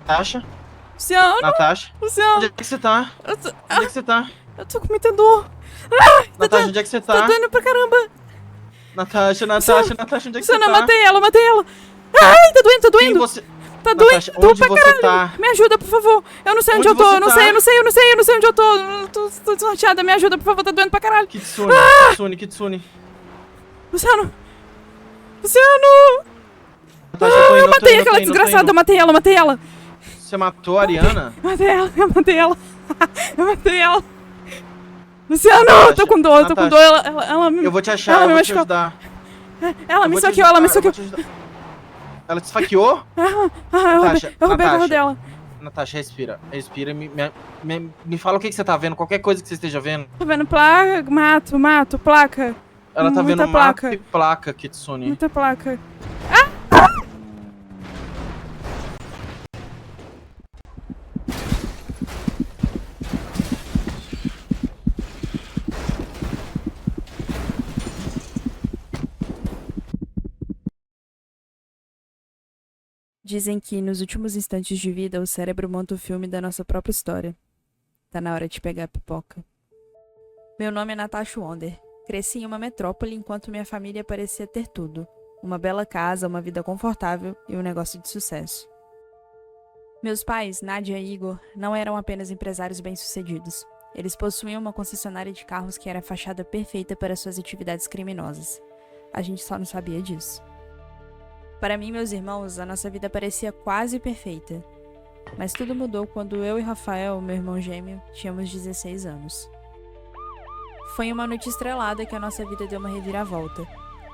Natasha? Luciano! Natasha? Luciano! Onde é que você tá? Eu tô, Onde é que você tá? eu tô com muita dor. Natasha, onde é que você Tá tá? doendo pra caramba. Natasha, Luciano! Natasha, Natasha, onde é que você Luciano, eu tá? matei ela, eu matei ela. Ai, tá doendo, tá Quem doendo. você... Tá Natasha, doendo onde pra você caralho. tá? Me ajuda, por favor. Eu não sei onde Onde eu tô, você eu não tá? sei, eu não sei, eu não sei, eu não sei onde eu tô. Eu tô desnorteada, me ajuda, por favor, tá doendo pra caralho. Kitsune, Kitsune, Kitsune. Luciano! Luciano! Natasha, eu tô indo, Eu eu tô matei indo, eu tô aquela indo, eu tô desgraçada, indo. eu matei ela, eu matei ela. Você matou a Ariana? Eu matei ela, eu matei ela. Eu matei ela. Luciano, eu tô Natasha, com dor, eu tô com dor. Natasha, Ela me. eu vou te achar, Ela eu me vou te machucou. ajudar. Ela Eu me vou te esfaqueou, ela me ajudar, eu vou esfaqueou. te ajudar. Ela te esfaqueou? Natasha, Eu roubei o carro Natasha, dela. Natasha, respira. Respira e me fala o que você tá vendo, qualquer coisa que você esteja vendo. Tô vendo placa, mato, placa. Ela tá vendo Muita mato e placa, placa, Kitsune. muita placa. Dizem que nos últimos instantes de vida o cérebro monta o filme da nossa própria história. Tá na hora de pegar a pipoca. Meu nome é Natasha Wonder. Cresci em uma metrópole enquanto minha família parecia ter tudo. Uma bela casa, uma vida confortável e um negócio de sucesso. Meus pais, Nadia e Igor, não eram apenas empresários bem-sucedidos. Eles possuíam uma concessionária de carros que era a fachada perfeita para suas atividades criminosas. A gente só não sabia disso. Para mim e meus irmãos, a nossa vida parecia quase perfeita. Mas tudo mudou quando eu e Rafael, meu irmão gêmeo, tínhamos 16 anos. Foi em uma noite estrelada que a nossa vida deu uma reviravolta.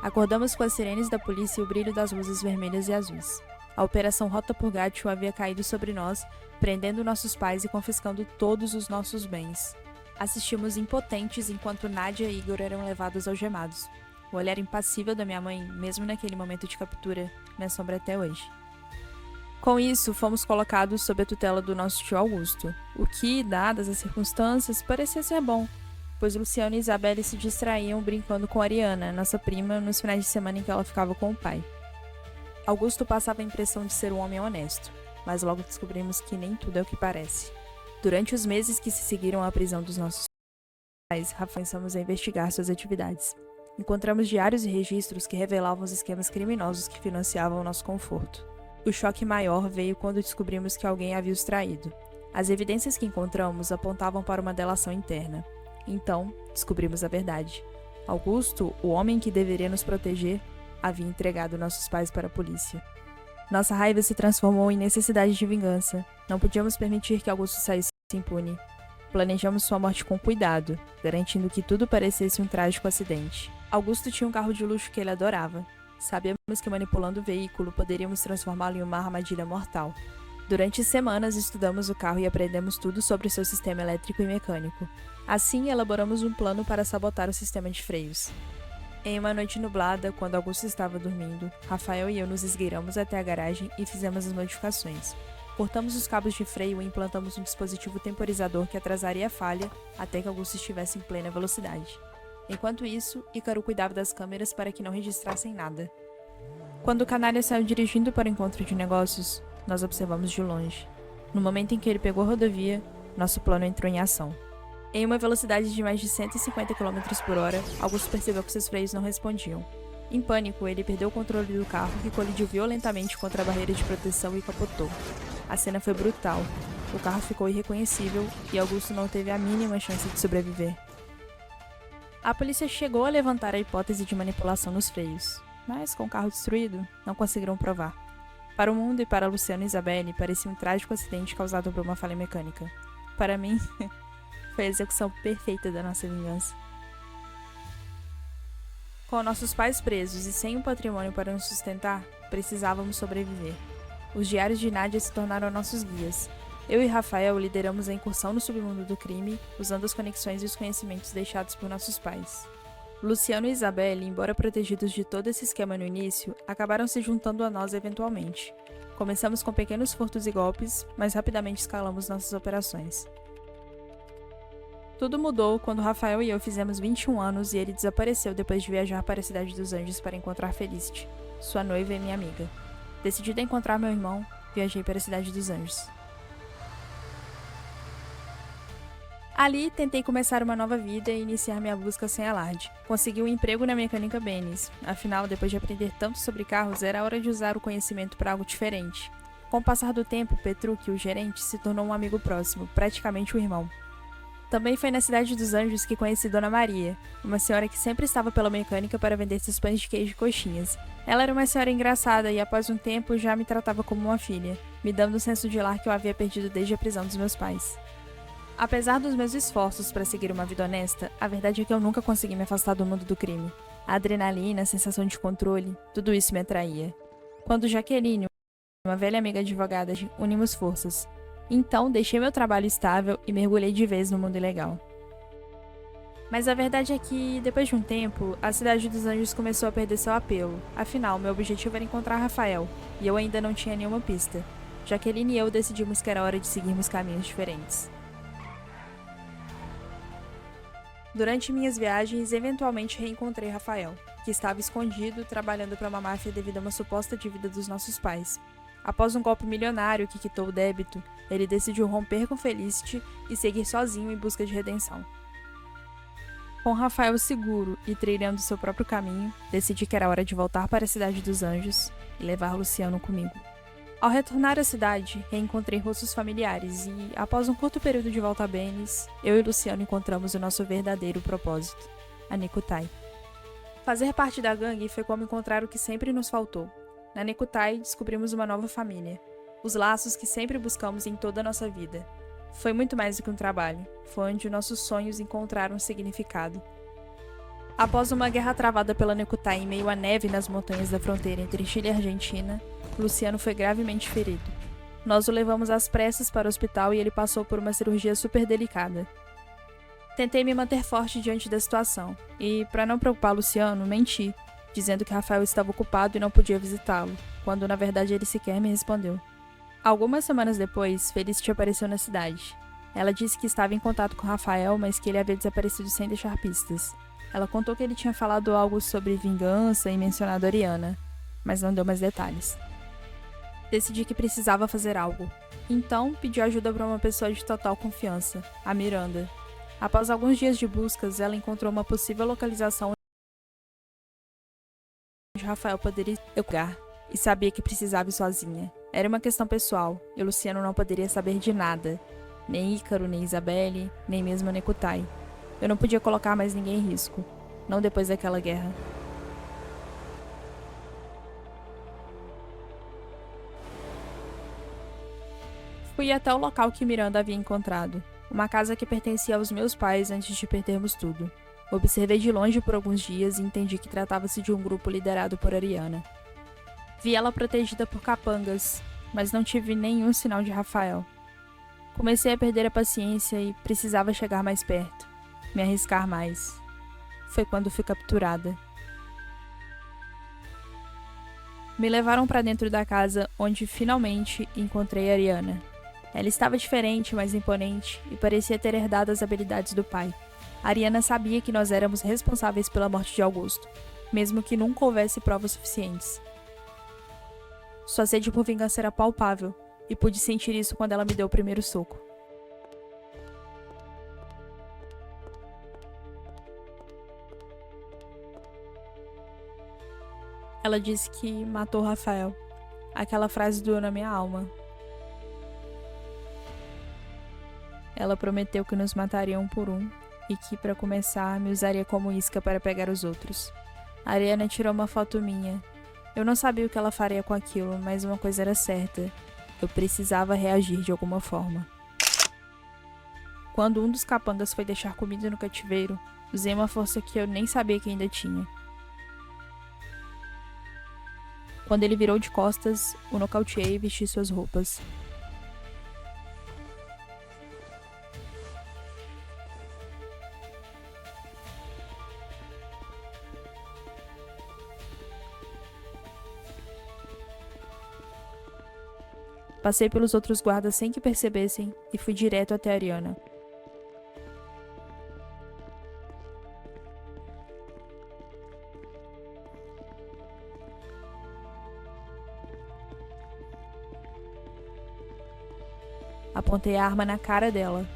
Acordamos com as sirenes da polícia e o brilho das luzes vermelhas e azuis. A Operação Rota Purgátil havia caído sobre nós, prendendo nossos pais e confiscando todos os nossos bens. Assistimos impotentes enquanto Nadia e Igor eram levados algemados. O olhar impassível da minha mãe, mesmo naquele momento de captura, me assombra até hoje. Com isso, fomos colocados sob a tutela do nosso tio Augusto, o que, dadas as circunstâncias, parecia ser bom, pois Luciano e Isabelle se distraíam brincando com Ariana, nossa prima, nos finais de semana em que ela ficava com o pai. Augusto passava a impressão de ser um homem honesto, mas logo descobrimos que nem tudo é o que parece. Durante os meses que se seguiram à prisão dos nossos pais, começamos a investigar suas atividades. Encontramos diários e registros que revelavam os esquemas criminosos que financiavam o nosso conforto. O choque maior veio quando descobrimos que alguém havia os traído. As evidências que encontramos apontavam para uma delação interna. Então, descobrimos a verdade. Augusto, o homem que deveria nos proteger, havia entregado nossos pais para a polícia. Nossa raiva se transformou em necessidade de vingança. Não podíamos permitir que Augusto saísse impune. Planejamos sua morte com cuidado, garantindo que tudo parecesse um trágico acidente. Augusto tinha um carro de luxo que ele adorava. Sabíamos que manipulando o veículo poderíamos transformá-lo em uma armadilha mortal. Durante semanas estudamos o carro e aprendemos tudo sobre seu sistema elétrico e mecânico. Assim, elaboramos um plano para sabotar o sistema de freios. Em uma noite nublada, quando Augusto estava dormindo, Rafael e eu nos esgueiramos até a garagem e fizemos as modificações. Cortamos os cabos de freio e implantamos um dispositivo temporizador que atrasaria a falha até que Augusto estivesse em plena velocidade. Enquanto isso, Ícaro cuidava das câmeras para que não registrassem nada. Quando o canalha saiu dirigindo para o encontro de negócios, nós observamos de longe. No momento em que ele pegou a rodovia, nosso plano entrou em ação. Em uma velocidade de mais de 150 km por hora, Augusto percebeu que seus freios não respondiam. Em pânico, ele perdeu o controle do carro e colidiu violentamente contra a barreira de proteção e capotou. A cena foi brutal. O carro ficou irreconhecível e Augusto não teve a mínima chance de sobreviver. A polícia chegou a levantar a hipótese de manipulação nos freios, mas com o carro destruído, não conseguiram provar. Para o mundo e para Luciano e Isabelle, parecia um trágico acidente causado por uma falha mecânica. Para mim, foi a execução perfeita da nossa vingança. Com nossos pais presos e sem um patrimônio para nos sustentar, precisávamos sobreviver. Os diários de Nadia se tornaram nossos guias. Eu e Rafael lideramos a incursão no submundo do crime, usando as conexões e os conhecimentos deixados por nossos pais. Luciano e Isabelle, embora protegidos de todo esse esquema no início, acabaram se juntando a nós eventualmente. Começamos com pequenos furtos e golpes, mas rapidamente escalamos nossas operações. Tudo mudou quando Rafael e eu fizemos 21 anos e ele desapareceu depois de viajar para a Cidade dos Anjos para encontrar Felicity, sua noiva e minha amiga. Decidida a encontrar meu irmão, viajei para a Cidade dos Anjos. Ali, tentei começar uma nova vida e iniciar minha busca sem alarde. Consegui um emprego na mecânica Bennis. Afinal, depois de aprender tanto sobre carros, era hora de usar o conhecimento para algo diferente. Com o passar do tempo, Petrucci, o gerente, se tornou um amigo próximo, praticamente um irmão. Também foi na Cidade dos Anjos que conheci Dona Maria, uma senhora que sempre estava pela mecânica para vender seus pães de queijo e coxinhas. Ela era uma senhora engraçada e, após um tempo, já me tratava como uma filha, me dando um senso de lar que eu havia perdido desde a prisão dos meus pais. Apesar dos meus esforços para seguir uma vida honesta, a verdade é que eu nunca consegui me afastar do mundo do crime. A adrenalina, a sensação de controle, tudo isso me atraía. Quando Jaqueline, uma velha amiga advogada, unimos forças. Então, deixei meu trabalho estável e mergulhei de vez no mundo ilegal. Mas a verdade é que, depois de um tempo, a Cidade dos Anjos começou a perder seu apelo. Afinal, meu objetivo era encontrar Rafael, e eu ainda não tinha nenhuma pista. Jaqueline e eu decidimos que era hora de seguirmos caminhos diferentes. Durante minhas viagens, eventualmente reencontrei Rafael, que estava escondido, trabalhando para uma máfia devido a uma suposta dívida dos nossos pais. Após um golpe milionário que quitou o débito, ele decidiu romper com Felicity e seguir sozinho em busca de redenção. Com Rafael seguro e trilhando seu próprio caminho, decidi que era hora de voltar para a Cidade dos Anjos e levar Luciano comigo. Ao retornar à cidade, reencontrei rostos familiares e, após um curto período de volta a Bennis, eu e Luciano encontramos o nosso verdadeiro propósito, a Nekutai. Fazer parte da gangue foi como encontrar o que sempre nos faltou. Na Nekutai, descobrimos uma nova família, os laços que sempre buscamos em toda a nossa vida. Foi muito mais do que um trabalho, foi onde nossos sonhos encontraram um significado. Após uma guerra travada pela Nekutai em meio à neve nas montanhas da fronteira entre Chile e Argentina, Luciano foi gravemente ferido. Nós o levamos às pressas para o hospital e ele passou por uma cirurgia super delicada. Tentei me manter forte diante da situação e, para não preocupar Luciano, menti, dizendo que Rafael estava ocupado e não podia visitá-lo, quando na verdade ele sequer me respondeu. Algumas semanas depois, Felicity apareceu na cidade. Ela disse que estava em contato com Rafael, mas que ele havia desaparecido sem deixar pistas. Ela contou que ele tinha falado algo sobre vingança e mencionado Ariana, mas não deu mais detalhes. Decidi que precisava fazer algo. Então, pedi ajuda para uma pessoa de total confiança, a Miranda. Após alguns dias de buscas, ela encontrou uma possível localização onde Rafael poderia lugar e sabia que precisava ir sozinha. Era uma questão pessoal, e Luciano não poderia saber de nada. Nem Ícaro, nem Isabelle, nem mesmo a Nekutai. Eu não podia colocar mais ninguém em risco. Não depois daquela guerra. Fui até o local que Miranda havia encontrado. Uma casa que pertencia aos meus pais antes de perdermos tudo. Observei de longe por alguns dias e entendi que tratava-se de um grupo liderado por Ariana. Vi ela protegida por capangas, mas não tive nenhum sinal de Rafael. Comecei a perder a paciência e precisava chegar mais perto, me arriscar mais. Foi quando fui capturada. Me levaram para dentro da casa, onde finalmente encontrei Ariana. Ela estava diferente, mais imponente, e parecia ter herdado as habilidades do pai. Ariana sabia que nós éramos responsáveis pela morte de Augusto, mesmo que nunca houvesse provas suficientes. Sua sede por vingança era palpável, e pude sentir isso quando ela me deu o primeiro soco. Ela disse que matou Rafael. Aquela frase doeu na minha alma. Ela prometeu que nos mataria um por um e que, para começar, me usaria como isca para pegar os outros. A Ariana tirou uma foto minha. Eu não sabia o que ela faria com aquilo, mas uma coisa era certa. Eu precisava reagir de alguma forma. Quando um dos capangas foi deixar comida no cativeiro, usei uma força que eu nem sabia que ainda tinha. Quando ele virou de costas, o nocauteei e vesti suas roupas. Passei pelos outros guardas sem que percebessem e fui direto até a Ariana. Apontei a arma na cara dela.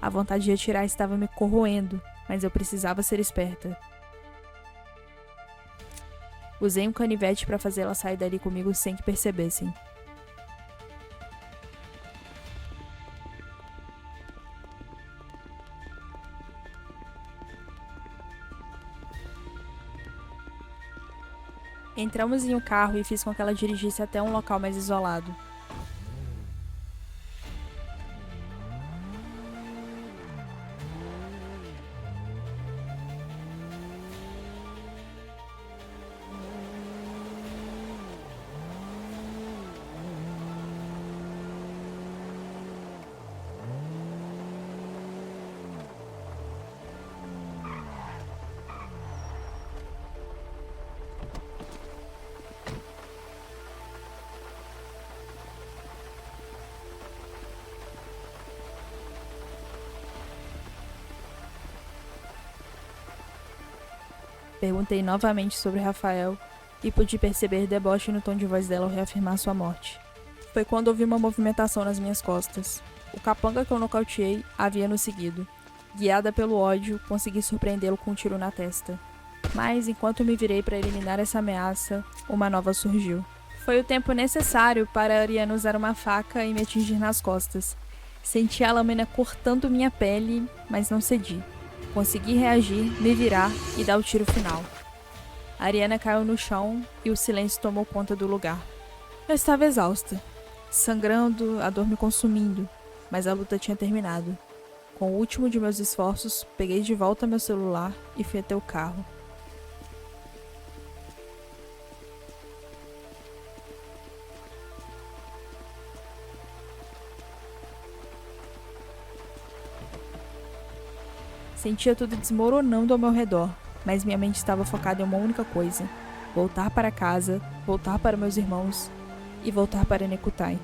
A vontade de atirar estava me corroendo, mas eu precisava ser esperta. Usei um canivete para fazê-la sair dali comigo sem que percebessem. Entramos em um carro e fiz com que ela dirigisse até um local mais isolado. Perguntei novamente sobre Rafael e pude perceber deboche no tom de voz dela ao reafirmar sua morte. Foi quando ouvi uma movimentação nas minhas costas. O capanga que eu nocauteei havia nos seguido. Guiada pelo ódio, consegui surpreendê-lo com um tiro na testa. Mas, enquanto me virei para eliminar essa ameaça, uma nova surgiu. Foi o tempo necessário para Ariana usar uma faca e me atingir nas costas. Senti a lâmina cortando minha pele, mas não cedi. Consegui reagir, me virar e dar o tiro final. A Ariana caiu no chão e o silêncio tomou conta do lugar. Eu estava exausta, sangrando, a dor me consumindo, mas a luta tinha terminado. Com o último de meus esforços, peguei de volta meu celular e fui até o carro. Sentia tudo desmoronando ao meu redor, mas minha mente estava focada em uma única coisa: voltar para casa, voltar para meus irmãos e voltar para Nekutai.